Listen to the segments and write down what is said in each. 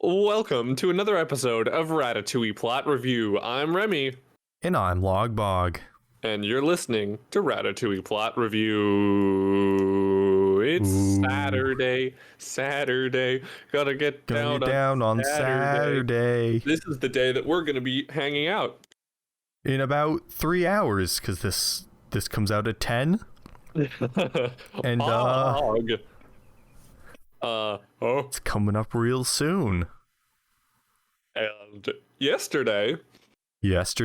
Welcome to another episode of Ratatouille Plot Review. I'm Remy, And I'm Logbog. and you're listening to Ratatouille Plot Review. It's Ooh. Saturday. Gotta get Gonna down, get down on Saturday. This is the day that we're gonna be hanging out. In about 3 hours, because this comes out at 10. And it's coming up real soon. And yesterday I got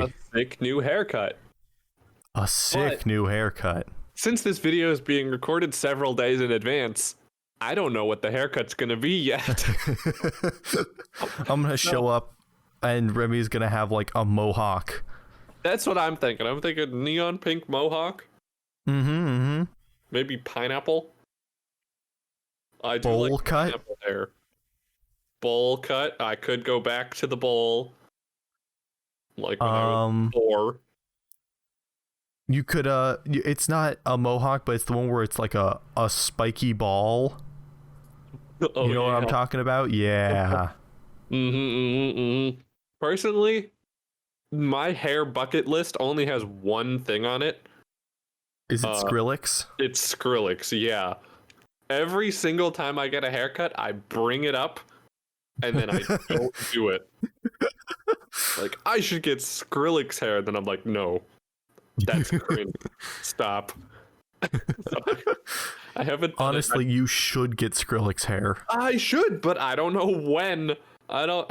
a sick new haircut. A sick new haircut. Since this video is being recorded several days in advance, I don't know what the haircut's gonna be yet. I'm gonna show up and Remy's gonna have like a mohawk. That's what I'm thinking. I'm thinking neon pink mohawk. Maybe pineapple. I do Bowl like cut? pineapple hair. Bowl cut. I could go back to the bowl. Like when I was 4. You could it's not a mohawk, but it's the one where it's like a spiky ball. Oh, you know what I'm talking about? Yeah. Personally, my hair bucket list only has one thing on it. Is it Skrillex? It's Skrillex, yeah. Every single time I get a haircut, I bring it up, and then I don't do it. Like, I should get Skrillex hair, then I'm like, no. That's cringe. Stop. I haven't. Honestly, you should get Skrillex hair. I should, but I don't know when. I don't.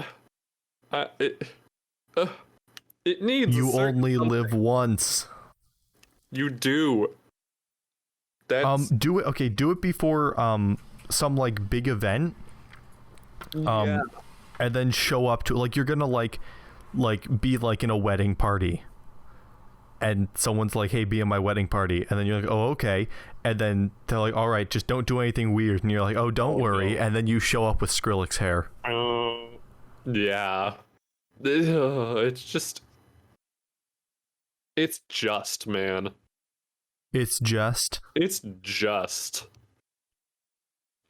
It needs. You only live once. You do. That's do it. Okay, do it before some like big event. yeah. And then show up to like you're gonna like be like in a wedding party. And someone's like, hey, be in my wedding party. And then you're like, oh, okay. And then they're like, all right, just don't do anything weird. And you're like, oh, don't worry. No. And then you show up with Skrillex hair. Yeah. It's just, man. It's just.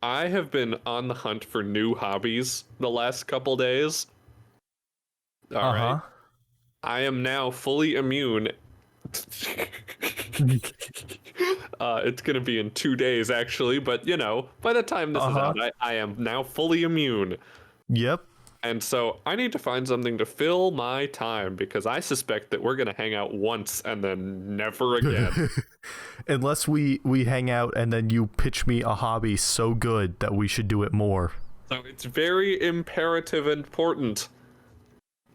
I have been on the hunt for new hobbies the last couple days. All right. I am now fully immune. It's gonna be in 2 days actually, but you know, by the time this is out, I am now fully immune. Yep. And so I need to find something to fill my time because I suspect that we're gonna hang out once and then never again. Unless we hang out and then you pitch me a hobby so good that we should do it more. So it's very imperative and important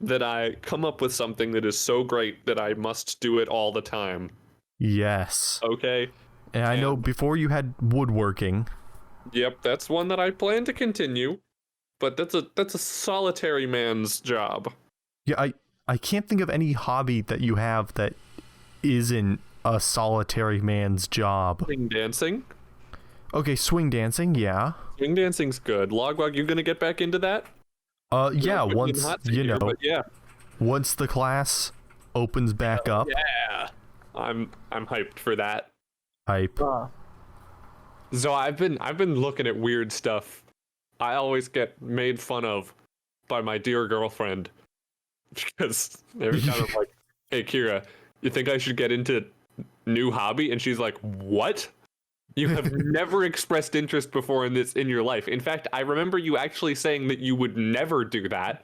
that I come up with something that is so great that I must do it all the time. Yes. Okay? And I know before you had woodworking. Yep, that's one that I plan to continue, but that's a solitary man's job. Yeah, I can't think of any hobby that you have that isn't a solitary man's job. Swing dancing. Okay, swing dancing, yeah. Swing dancing's good. Logwog, you gonna get back into that? Yeah, once, you know, yeah. Once the class opens back up. Yeah. I'm hyped for that. Hype. So I've been looking at weird stuff. I always get made fun of by my dear girlfriend because every time I'm like, "Hey Kira, you think I should get into new hobby?" And she's like, "What? You have never expressed interest before in this in your life. In fact, I remember you actually saying that you would never do that."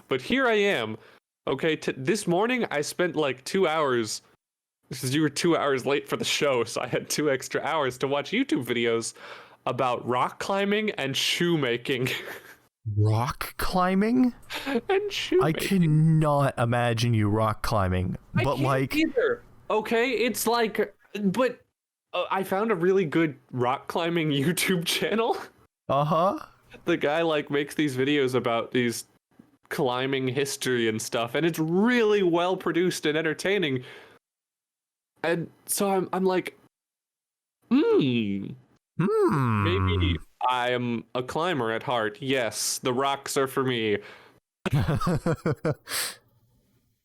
But here I am. Okay, this morning I spent like 2 hours, because you were 2 hours late for the show, so I had 2 extra hours to watch YouTube videos about rock climbing and shoemaking. Rock climbing? And shoemaking. I cannot imagine you rock climbing. I But can't like either. Okay, it's like, but I found a really good rock climbing YouTube channel. The guy like makes these videos about these climbing history and stuff, and it's really well produced and entertaining. And so I'm like, maybe I'm a climber at heart. Yes, the rocks are for me.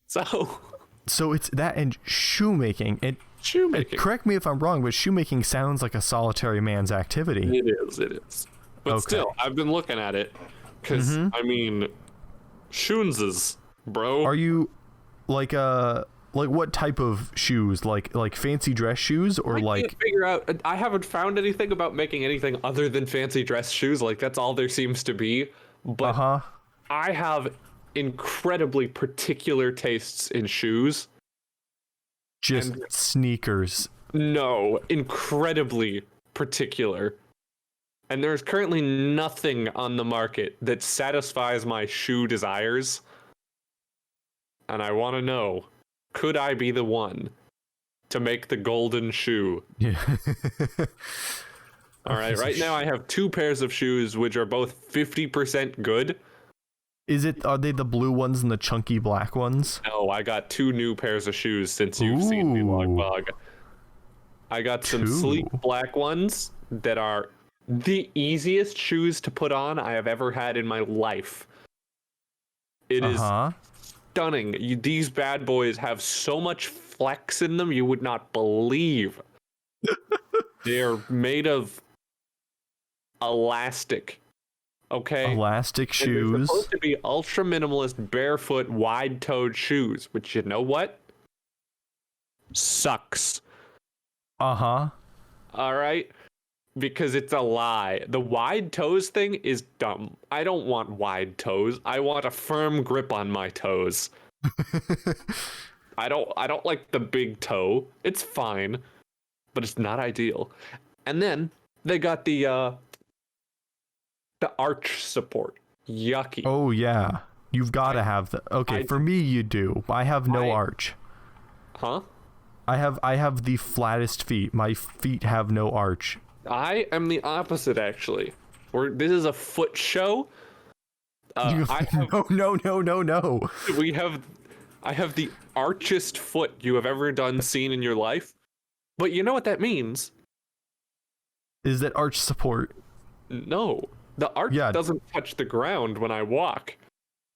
So it's that and shoemaking. Shoemaking. Correct me if I'm wrong, but shoemaking sounds like a solitary man's activity. It is. But Okay. still, I've been looking at it because I mean, shoonses, bro. Are you like what type of shoes? Like fancy dress shoes or I like can't figure out. I haven't found anything about making anything other than fancy dress shoes. Like that's all there seems to be. But uh-huh. I have incredibly particular tastes in shoes. Just sneakers. No, incredibly particular. And there's currently nothing on the market that satisfies my shoe desires. And I want to know, could I be the one to make the golden shoe? Yeah. All right, right now I have 2 pairs of shoes which are both 50% good. Are they the blue ones and the chunky black ones? No, I got 2 new pairs of shoes since you've seen me log bog. I got some 2. sleek black ones that are the easiest shoes to put on I have ever had in my life. It is stunning. These bad boys have so much flex in them you would not believe. They're made of elastic. Okay? Elastic And they're shoes. supposed to be ultra minimalist, barefoot, wide-toed shoes, which you know what? Sucks. Uh-huh. All right? Because it's a lie. The wide toes thing is dumb. I don't want wide toes. I want a firm grip on my toes. I don't like the big toe. It's fine, but it's not ideal. And then they got the arch support. Yucky. Oh yeah. You've got to have the. Okay, for me you do. I have no arch. Huh? I have the flattest feet. My feet have no arch. I am the opposite, actually. This is a foot show. I have, No. I have the archest foot you have ever seen in your life. But you know what that means? Is that arch support? No. The arch doesn't touch the ground when I walk.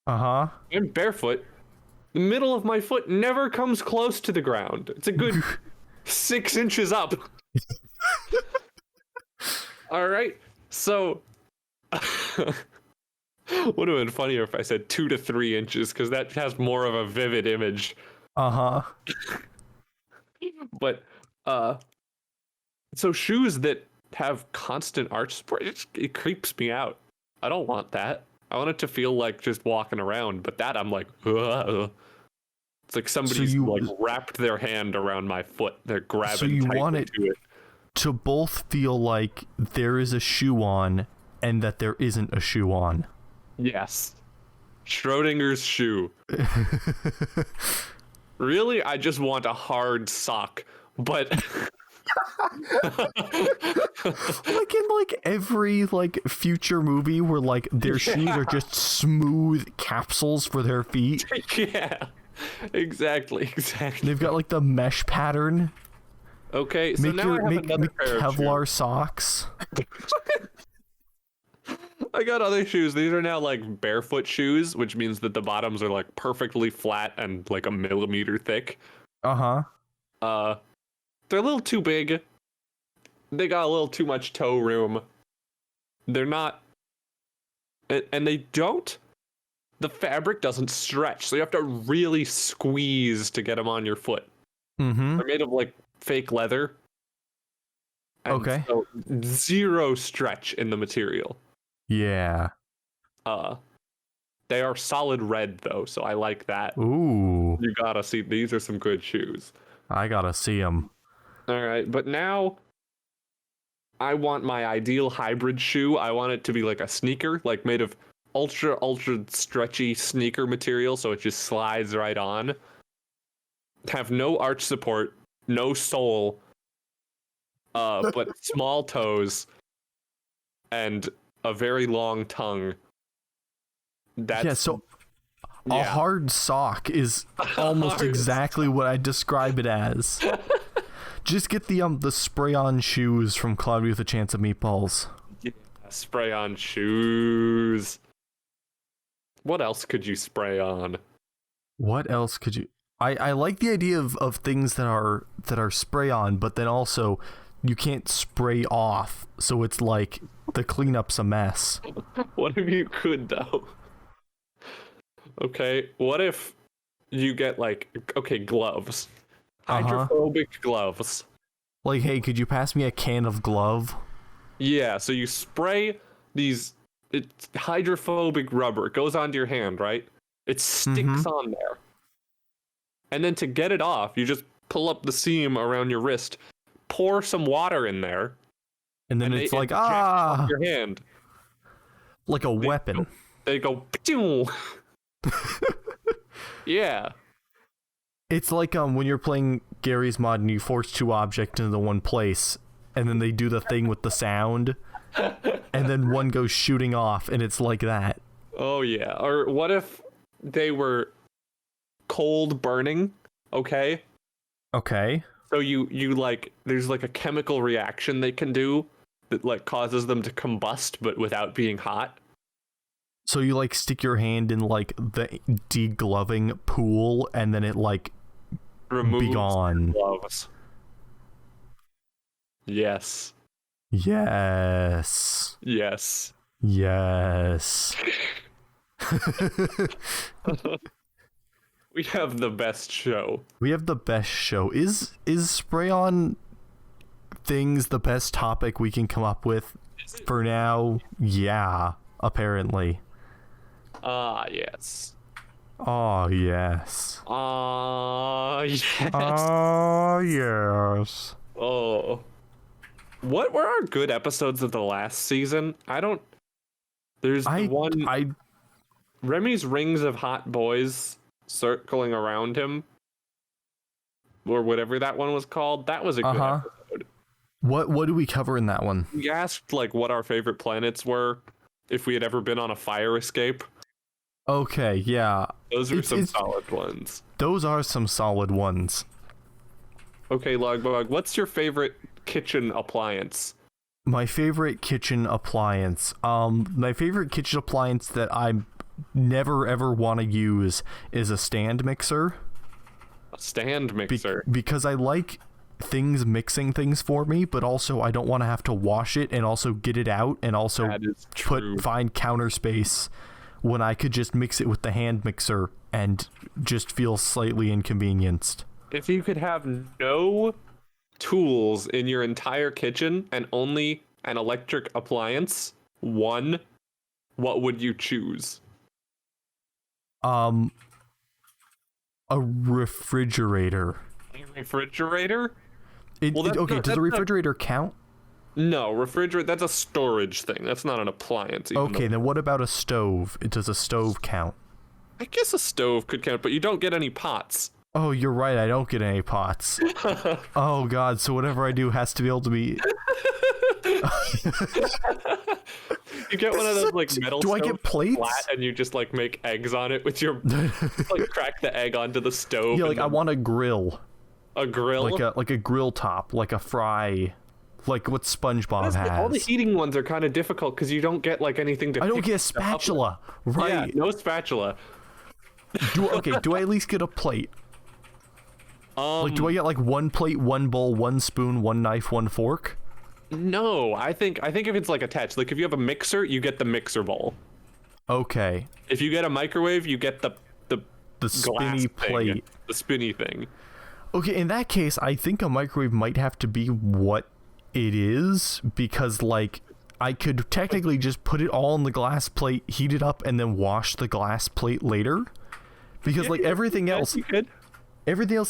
Uh-huh. I'm barefoot. The middle of my foot never comes close to the ground. It's a good 6 inches up. All right. So, would have been funnier if I said 2 to 3 inches, because that has more of a vivid image. Uh-huh. But, so shoes that have constant arch support, it creeps me out. I don't want that. I want it to feel like just walking around, but that I'm like, ugh. It's like somebody's like wrapped their hand around my foot. They're grabbing so you want it to it. To both feel like there is a shoe on and that there isn't a shoe on. Yes. Schrodinger's shoe. Really? I just want a hard sock, but like in like every like future movie where like their shoes are just smooth capsules for their feet. Yeah. Exactly. They've got like the mesh pattern. Okay, so now I have another pair of Kevlar socks. I got other shoes. These are now like barefoot shoes, which means that the bottoms are like perfectly flat and like a millimeter thick. Uh-huh. They're a little too big. They got a little too much toe room. They're not, and they don't. The fabric doesn't stretch, so you have to really squeeze to get them on your foot. Mm-hmm. They're made of like fake leather. And okay. So zero stretch in the material. Yeah. They are solid red though, so I like that. Ooh. You gotta see, these are some good shoes. I gotta see them. All right, but now I want my ideal hybrid shoe. I want it to be like a sneaker, like made of ultra stretchy sneaker material, so it just slides right on. Have no arch support, no sole, but small toes and a very long tongue. So a hard sock is almost exactly what I describe it as. Just get the spray-on shoes from Cloudy with a Chance of Meatballs. Yeah, spray-on shoes. What else could you spray on? What else could you? I like the idea of things that are spray-on, but then also spray off, so it's like the cleanup's a mess. What if you could though? Okay, what if you get like gloves, hydrophobic gloves? Like, hey, could you pass me a can of glove? Yeah, so you spray it's hydrophobic rubber. It goes onto your hand, right? It sticks on there. And then to get it off, you just pull up the seam around your wrist, pour some water in there, and then it's like, off your hand. Like a weapon. They go, yeah. It's like when you're playing Gary's Mod and you force two objects into one place, and then they do the thing with the sound, and then one goes shooting off, and it's like that. Oh yeah. Or what if they were cold burning? Okay. So you like there's like a chemical reaction they can do that like causes them to combust, but without being hot. So you like stick your hand in like the degloving pool, and then it like removes be gone. Gloves. Yes. Yes. Yes. Yes. We have the best show. We have the best show. Is spray on things the best topic we can come up with for now? Yeah, apparently. Yes. Oh, yes. Yes. Oh, yes. Oh. What were our good episodes of the last season? There's one. Remy's Rings of Hot Boys circling around him. Or whatever that one was called. That was a good episode. What do we cover in that one? We asked like what our favorite planets were, if we had ever been on a fire escape. Okay, yeah. Those are some solid ones. Those are some solid ones. Okay, Logbog, what's your favorite kitchen appliance? My favorite kitchen appliance. My favorite kitchen appliance that I never ever want to use is a stand mixer. A stand mixer? Because I like things mixing things for me, but also I don't want to have to wash it and also get it out and also find counter space when I could just mix it with the hand mixer and just feel slightly inconvenienced. If you could have no tools in your entire kitchen and only an electric appliance, what would you choose? A refrigerator. A refrigerator? Does a refrigerator count? No, refrigerator, that's a storage thing. That's not an appliance. Okay, then what about a stove? Does a stove count? I guess a stove could count, but you don't get any pots. Oh, you're right. I don't get any pots. Oh, God. So whatever I do has to be able to be... You get one of those like metal Do I stoves get plates? flat and you just like make eggs on it with your... like crack the egg onto the stove. Yeah, like I want a grill. A grill? Like a grill top. Like a fry... Like what SpongeBob has. All the heating ones are kind of difficult because you don't get like anything to. I don't get a spatula, right? Yeah, no spatula. Do I at least get a plate? Like, do I get like one plate, one bowl, one spoon, one knife, one fork? No, I think if it's like attached, like if you have a mixer, you get the mixer bowl. Okay. If you get a microwave, you get the spinny plate, the spinny thing. Okay, in that case, I think a microwave might have to be what it is, because like I could technically just put it all on the glass plate, heat it up, and then wash the glass plate later, because everything else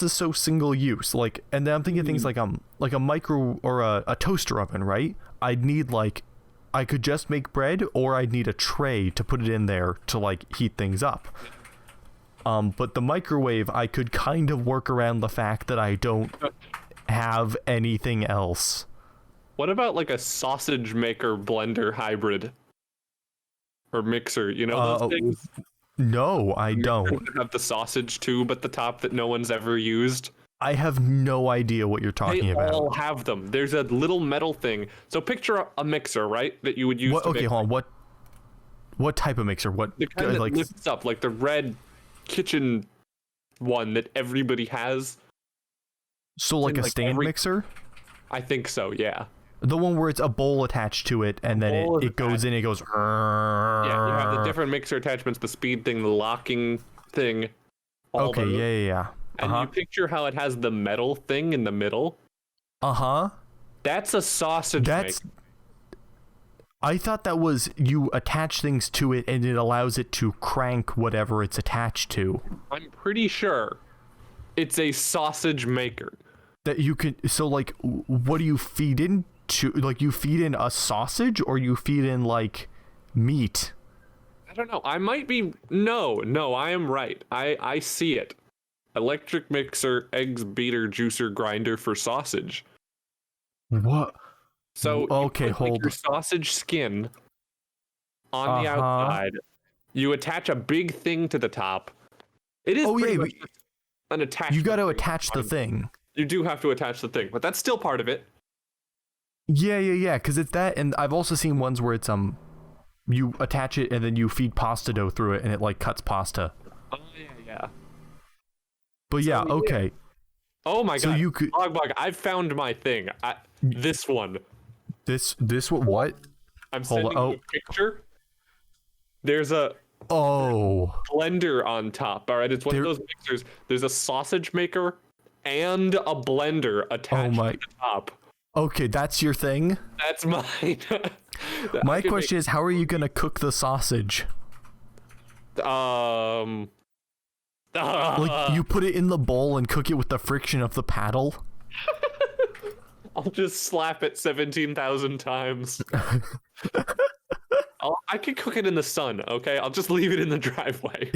is so single use. Like, and then I'm thinking things like a micro or a toaster oven, right? I'd need I could just make bread, or I'd need a tray to put it in there to like heat things up. But the microwave, I could kind of work around the fact that I don't have anything else. What about like a sausage maker blender hybrid or mixer? You know those things? No, I don't. Have the sausage tube at the top that no one's ever used. I have no idea what you're talking about. They all have them. There's a little metal thing. So picture a mixer, right? That you would use. Okay, hold on. What type of mixer? What the kind that lifts up, like the red kitchen one that everybody has. So like a stand mixer? I think so, yeah. The one where it's a bowl attached to it, and then bowl is it goes in, it goes. Yeah, you have the different mixer attachments, the speed thing, the locking thing. all Okay, those. yeah. And you picture how it has the metal thing in the middle? Uh-huh. That's a sausage maker. I thought that was you attach things to it and it allows it to crank whatever it's attached to. I'm pretty sure it's a sausage maker. That you can, so like, what do you feed into? Like, you feed in a sausage or you feed in like meat? I don't know. I might be. No, I am right. I see it. Electric mixer, eggs, beater, juicer, grinder for sausage. What? So okay, you put, hold your sausage skin on the outside. You attach a big thing to the top. It is pretty much an attachment. You got to attach the thing. You do have to attach the thing, but that's still part of it. Yeah. Because it's that, and I've also seen ones where it's you attach it and then you feed pasta dough through it and it like cuts pasta. Oh yeah. But yeah, okay. Oh my god. So you could. Bug, I've found my thing. This one. This what? I'm sending you a picture. There's a blender on top. All right, it's one of those mixers. There's a sausage maker and a blender attached to the top. Okay, that's your thing? That's mine. My question is, how are you gonna cook the sausage? Like you put it in the bowl and cook it with the friction of the paddle? I'll just slap it 17,000 times. I can cook it in the sun, okay? I'll just leave it in the driveway.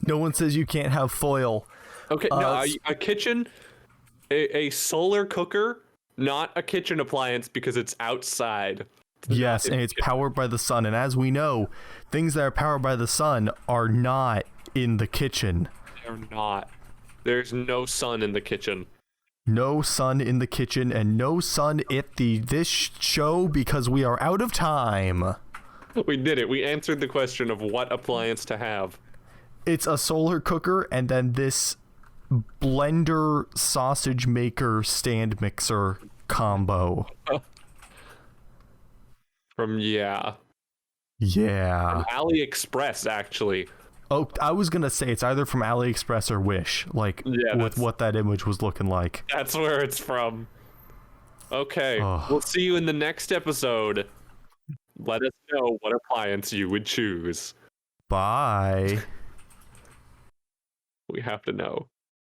No one says you can't have foil. Okay, no, a kitchen, a solar cooker, not a kitchen appliance because it's outside. Yes, and it's powered by the sun. And as we know, things that are powered by the sun are not in the kitchen. They're not. There's no sun in the kitchen. No sun in the kitchen and no sun at this show because we are out of time. We did it. We answered the question of what appliance to have. It's a solar cooker and then this blender sausage maker stand mixer combo. From Yeah. AliExpress, actually. Oh, I was gonna say it's either from AliExpress or Wish, with what that image was looking like. That's where it's from. Okay, we'll see you in the next episode. Let us know what appliance you would choose. Bye. We have to know.